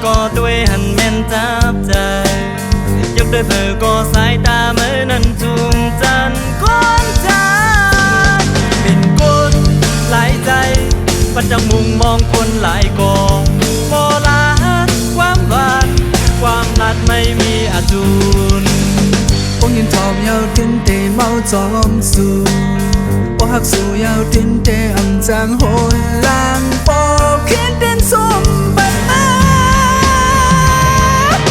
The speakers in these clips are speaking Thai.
có tuổi hẳn men giáp dài giấc đời phở có sải ta mới năn chung chân con trai bên cốt lạiใจปันจังมุงมองคนหลายกองโมลาดความหวานความรัดไม่มีอาจูนบงยินทอมยาวถึงเตเมาจอมสู่บ่หักสู่ยาวถึงเตอ่ำจางโหยลางปอเขียนเด่นสมบัติมา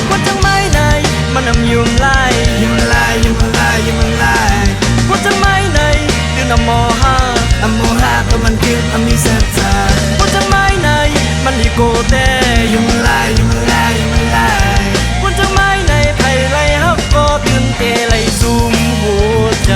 คนจังไม่ในมันนำยุ่มไล่ยุ่มไล่ยุ่มไล่ยุ่มไล่คนจังไม่ในตื่นโมหะโมหะก็มันคือมีเสพใจคนจังไม่ในมันอีโกเตยุ่มไล่ยุ่มไล่ยุ่มไล่คนจังไม่ในไผ่ไล่ฮักก็ตื่นเตไล่ซุ่มหัวใจ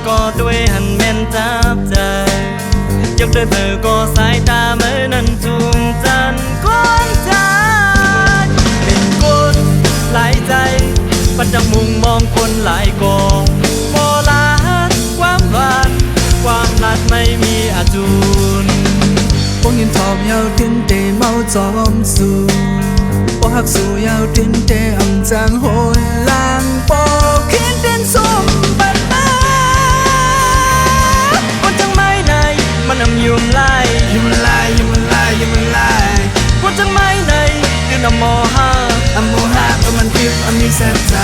có tuổi hẳn men giáp dài giấc đời phở có sải ta mới năn chung chân con trai bên cốt lạiใจปันจังมุงมองคนหลายกองโมลาดความหวานความรัดไม่มีอาจูนบงยินทอมยาวถึงเตเมาจอมสู่บ่หักสู่ยาวถึงเตอ่ำจางโหยลางปอเขียนเด่นสมบัติมันนำยุ่มไล่ยุ่มไล่ยุ่มไล่ยุ่มไล่คนจังไม่ในตื่นโมหะโมหะก็มันคือมีเสพใจ